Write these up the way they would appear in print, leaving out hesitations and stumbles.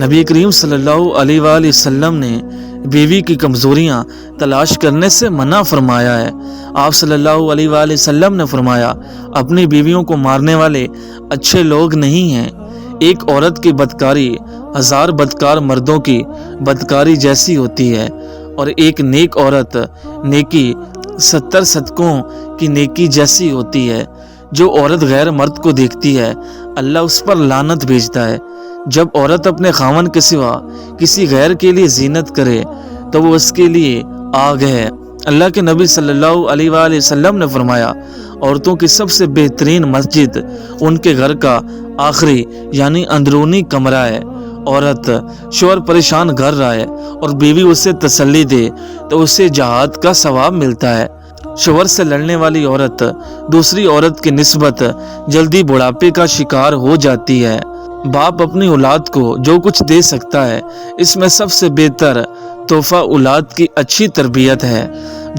نبی کریم صلی اللہ علیہ وآلہ وسلم نے بیوی کی کمزوریاں تلاش کرنے سے منع فرمایا ہے۔ آپ صلی اللہ علیہ وآلہ وسلم نے فرمایا، اپنی بیویوں کو مارنے والے اچھے لوگ نہیں ہیں۔ ایک عورت کی بدکاری 1000 بدکار مردوں کی بدکاری جیسی ہوتی ہے، اور ایک نیک عورت نیکی 70 صدقوں کی نیکی جیسی ہوتی ہے۔ جو عورت غیر مرد کو دیکھتی ہے، اللہ اس پر لعنت بھیجتا ہے۔ جب عورت اپنے خاوند کے سوا کسی غیر کے لیے زینت کرے تو وہ اس کے لیے آگ ہے۔ اللہ کے نبی صلی اللہ علیہ وآلہ وسلم نے فرمایا، عورتوں کی سب سے بہترین مسجد ان کے گھر کا آخری یعنی اندرونی کمرہ ہے۔ عورت شوہر پریشان کر رہا ہے اور بیوی اسے تسلی دے تو اسے جہاد کا ثواب ملتا ہے۔ شوہر سے لڑنے والی عورت دوسری عورت کی نسبت جلدی بڑھاپے کا شکار ہو جاتی ہے۔ باپ اپنی اولاد کو جو کچھ دے سکتا ہے، اس میں سب سے بہتر تحفہ اولاد کی اچھی تربیت ہے۔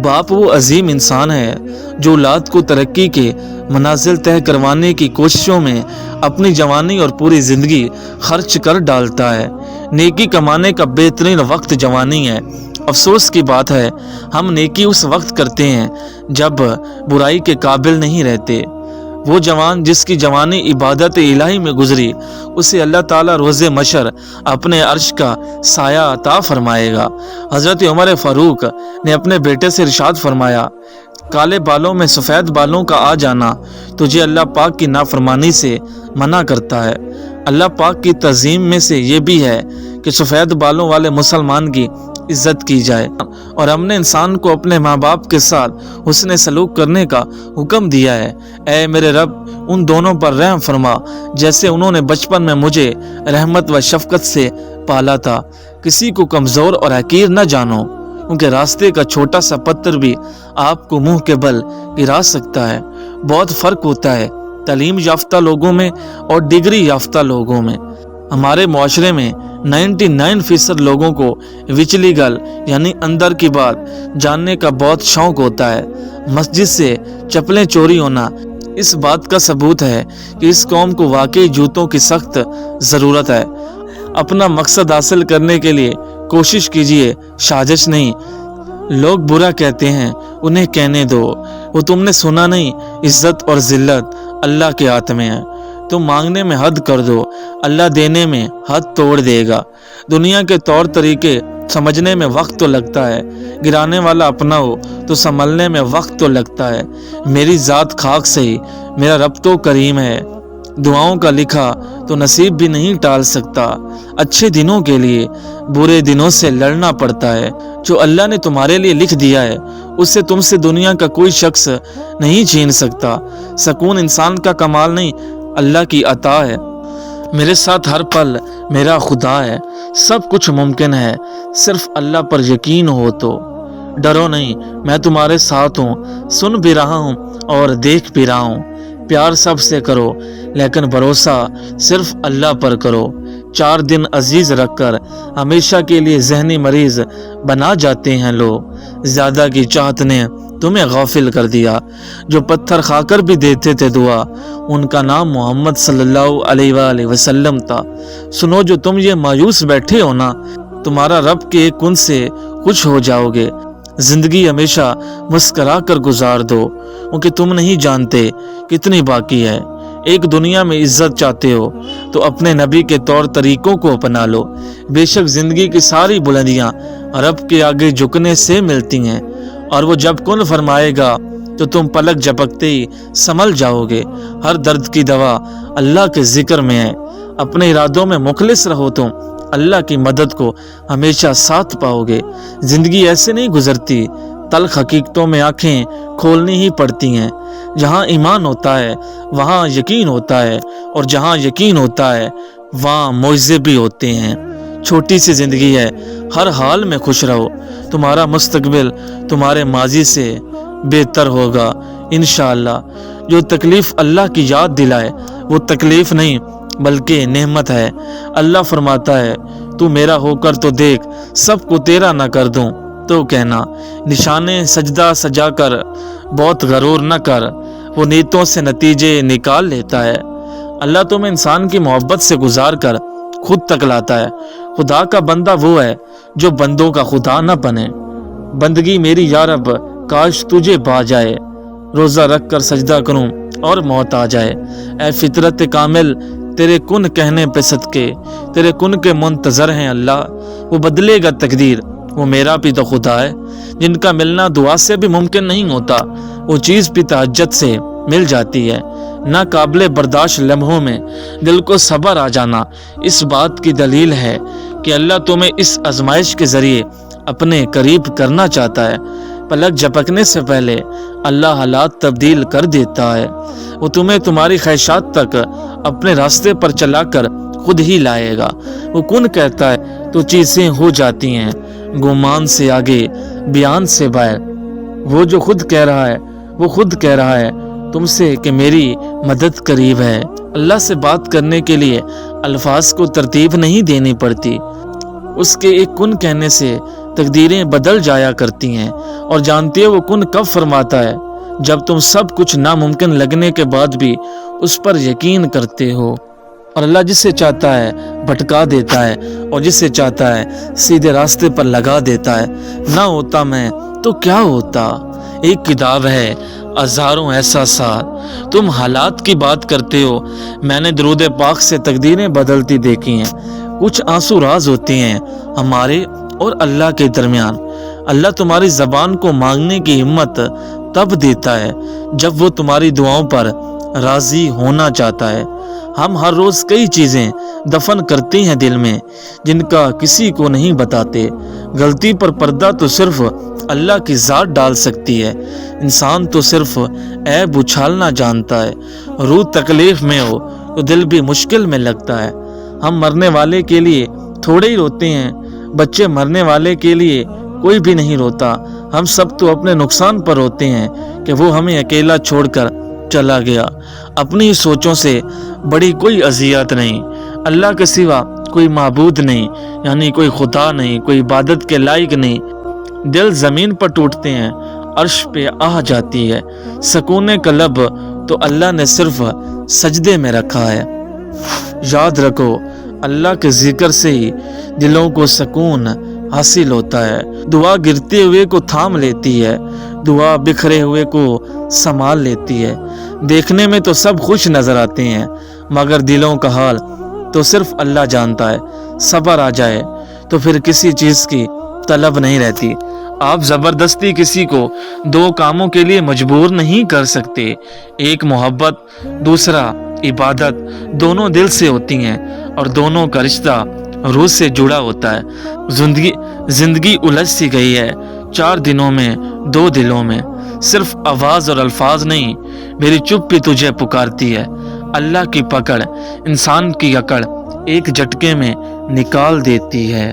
باپ وہ عظیم انسان ہے جو اولاد کو ترقی کے منازل طے کروانے کی کوششوں میں اپنی جوانی اور پوری زندگی خرچ کر ڈالتا ہے۔ نیکی کمانے کا بہترین وقت جوانی ہے۔ افسوس کی بات ہے، ہم نیکی اس وقت کرتے ہیں جب برائی کے قابل نہیں رہتے۔ وہ جوان جس کی جوانی عبادت الہی میں گزری، اسے اللہ تعالیٰ روز محشر اپنے عرش کا سایہ عطا فرمائے گا۔ حضرت عمر فاروق نے اپنے بیٹے سے ارشاد فرمایا، کالے بالوں میں سفید بالوں کا آ جانا تجھے اللہ پاک کی نافرمانی سے منع کرتا ہے۔ اللہ پاک کی تعظیم میں سے یہ بھی ہے کہ سفید بالوں والے مسلمان کی عزت کی جائے، اور ہم نے انسان کو اپنے ماں باپ کے ساتھ حسن سلوک کرنے کا حکم دیا ہے۔ اے میرے رب، ان دونوں پر رحم فرما جیسے انہوں نے بچپن میں مجھے رحمت و شفقت سے پالا تھا۔ کسی کو کمزور اور حقیر نہ جانو، کیونکہ راستے کا چھوٹا سا پتھر بھی آپ کو منہ کے بل گرا سکتا ہے۔ بہت فرق ہوتا ہے تعلیم یافتہ لوگوں میں اور ڈگری یافتہ لوگوں میں۔ ہمارے معاشرے میں 99% لوگوں کو وچلی گل یعنی اندر کی بات جاننے کا بہت شوق ہوتا ہے۔ مسجد سے چپلیں چوری ہونا اس بات کا ثبوت ہے کہ اس قوم کو واقعی جوتوں کی سخت ضرورت ہے۔ اپنا مقصد حاصل کرنے کے لیے کوشش کیجیے، سازش نہیں۔ لوگ برا کہتے ہیں، انہیں کہنے دو، وہ تم نے سنا نہیں، عزت اور ذلت اللہ کے ہاتھ میں ہے۔ تم مانگنے میں حد کر دو، اللہ دینے میں حد توڑ دے گا۔ دنیا کے طور طریقے سمجھنے میں وقت تو لگتا ہے، گرانے والا اپنا ہو تو سنبھلنے میں وقت تو لگتا ہے۔ میری ذات خاک سے ہی، میرا رب تو کریم ہے، دعاؤں کا لکھا تو نصیب بھی نہیں ٹال سکتا۔ اچھے دنوں کے لیے برے دنوں سے لڑنا پڑتا ہے۔ جو اللہ نے تمہارے لیے لکھ دیا ہے اسے تم سے دنیا کا کوئی شخص نہیں چھین سکتا۔ سکون انسان کا کمال نہیں، اللہ کی عطا ہے۔ میرے ساتھ ہر پل میرا خدا ہے، سب کچھ ممکن ہے، صرف اللہ پر یقین ہو تو۔ ڈرو نہیں، میں تمہارے ساتھ ہوں، سن بھی رہا ہوں اور دیکھ بھی رہا ہوں۔ پیار سب سے کرو لیکن بھروسہ صرف اللہ پر کرو۔ 4 دن عزیز رکھ کر ہمیشہ کے لیے ذہنی مریض بنا جاتے ہیں لوگ۔ زیادہ کی چاہت نے تمہیں غافل کر دیا۔ جو پتھر کھا کر بھی دیتے تھے دعا، ان کا نام محمد صلی اللہ علیہ وآلہ وسلم تھا۔ سنو، جو تم یہ مایوس بیٹھے ہو نا، تمہارا رب کے ایک کن سے کچھ ہو جاؤ گے۔ زندگی ہمیشہ مسکرا کر گزار دو، کیونکہ تم نہیں جانتے کتنی باقی ہے۔ ایک دنیا میں عزت چاہتے ہو تو اپنے نبی کے طور طریقوں کو اپنا لو۔ بے شک زندگی کی ساری بلندیاں رب کے آگے جھکنے سے ملتی ہیں، اور وہ جب کن فرمائے گا تو تم پلک جھپکتے ہی سنبھل جاؤ گے۔ ہر درد کی دوا اللہ کے ذکر میں ہے۔ اپنے ارادوں میں مخلص رہو، تم اللہ کی مدد کو ہمیشہ ساتھ پاؤ گے۔ زندگی ایسے نہیں گزرتی، تلخ حقیقتوں میں آنکھیں کھولنی ہی پڑتی ہیں۔ جہاں ایمان ہوتا ہے وہاں یقین ہوتا ہے، اور جہاں یقین ہوتا ہے وہاں معجزے بھی ہوتے ہیں۔ چھوٹی سی زندگی ہے، ہر حال میں خوش رہو، تمہارا مستقبل تمہارے ماضی سے بہتر ہوگا انشاءاللہ۔ جو تکلیف اللہ کی یاد دلائے وہ تکلیف نہیں بلکہ نعمت ہے۔ اللہ فرماتا ہے، تو میرا ہو کر تو دیکھ، سب کو تیرا نہ کر دوں تو کہنا۔ نشانے سجدہ سجا کر بہت غرور نہ کر، وہ نیتوں سے نتیجے نکال لیتا ہے۔ اللہ تمہیں انسان کی محبت سے گزار کر خود تک لاتا ہے۔ خدا کا بندہ وہ ہے جو بندوں کا خدا نہ بنے۔ بندگی میری یا رب کاش تجھے پا جائے، روزہ رکھ کر سجدہ کروں اور موت آ جائے۔ اے فطرت کامل تیرے کن کہنے پہ صدقے، تیرے کن کے منتظر ہیں اللہ، وہ بدلے گا تقدیر، وہ میرا بھی تو خدا ہے۔ جن کا ملنا دعا سے بھی ممکن نہیں ہوتا، وہ چیز بھی تہجد سے مل جاتی ہے۔ نہ قابل برداشت لمحوں میں دل کو صبر آ جانا اس بات کی دلیل ہے کہ اللہ تمہیں اس آزمائش کے ذریعے اپنے قریب کرنا چاہتا ہے۔ پلک جھپکنے سے پہلے اللہ حالات تبدیل کر دیتا ہے۔ وہ تمہیں تمہاری خواہشات تک اپنے راستے پر چلا کر خود ہی لائے گا۔ وہ کن کہتا ہے تو چیزیں ہو جاتی ہیں، گمان سے آگے بیان سے باہر۔ وہ جو خود کہہ رہا ہے وہ خود کہہ رہا ہے تم سے کہ میری مدد قریب ہے۔ اللہ سے بات کرنے کے لیے الفاظ کو ترتیب نہیں دینی پڑتی، اس کے ایک کن کہنے سے تقدیریں بدل جایا کرتی ہیں۔ اور جانتے ہو وہ کن کب فرماتا ہے؟ جب تم سب کچھ ناممکن لگنے کے بعد بھی اس پر یقین کرتے ہو۔ اور اللہ جسے چاہتا ہے بھٹکا دیتا ہے اور جسے چاہتا ہے سیدھے راستے پر لگا دیتا ہے۔ نہ ہوتا میں تو کیا ہوتا، ایک کتاب ہے ہزاروں احساسات، تم حالات کی بات کرتے ہو، میں نے درود پاک سے تقدیریں بدلتی دیکھی ہیں۔ کچھ آنسو راز ہوتے ہیں ہمارے اور اللہ کے درمیان۔ اللہ تمہاری زبان کو مانگنے کی ہمت تب دیتا ہے جب وہ تمہاری دعاؤں پر راضی ہونا چاہتا ہے۔ ہم ہر روز کئی چیزیں دفن کرتے ہیں دل میں جن کا کسی کو نہیں بتاتے۔ غلطی پر پردہ تو صرف اللہ کی ذات ڈال سکتی ہے، انسان تو صرف عیب اچھالنا جانتا ہے۔ روح تکلیف میں ہو تو دل بھی مشکل میں لگتا ہے۔ ہم مرنے والے کے لیے تھوڑے ہی روتے ہیں، بچے مرنے والے کے لیے کوئی بھی نہیں روتا۔ ہم سب تو اپنے نقصان پر روتے ہیں کہ وہ ہمیں اکیلا چھوڑ کر چلا گیا۔ اپنی سوچوں سے بڑی کوئی اذیت نہیں، اللہ کے سوا کوئی معبود نہیں، یعنی کوئی خدا نہیں، کوئی عبادت کے لائق نہیں۔ دل زمین پر ٹوٹتے ہیں، عرش پہ آ جاتی ہے۔ سکون قلب تو اللہ نے صرف سجدے میں رکھا ہے۔ یاد رکھو اللہ کے ذکر سے ہی دلوں کو سکون حاصل ہوتا ہے۔ دعا گرتے ہوئے کو تھام لیتی ہے، دعا بکھرے ہوئے کو سنبھال لیتی ہے۔ دیکھنے میں تو سب خوش نظر آتے ہیں مگر دلوں کا حال تو صرف اللہ جانتا ہے۔ صبر آ جائے تو پھر کسی چیز کی طلب نہیں رہتی۔ آپ زبردستی کسی کو دو کاموں کے لیے مجبور نہیں کر سکتے، ایک محبت دوسرا عبادت، دونوں دل سے ہوتی ہیں اور دونوں کا رشتہ روح سے جڑا ہوتا ہے۔ زندگی الجھ سی گئی ہے 4 دنوں میں 2 دلوں میں، صرف آواز اور الفاظ نہیں، میری چپ بھی تجھے پکارتی ہے۔ اللہ کی پکڑ انسان کی اکڑ ایک جھٹکے میں نکال دیتی ہے۔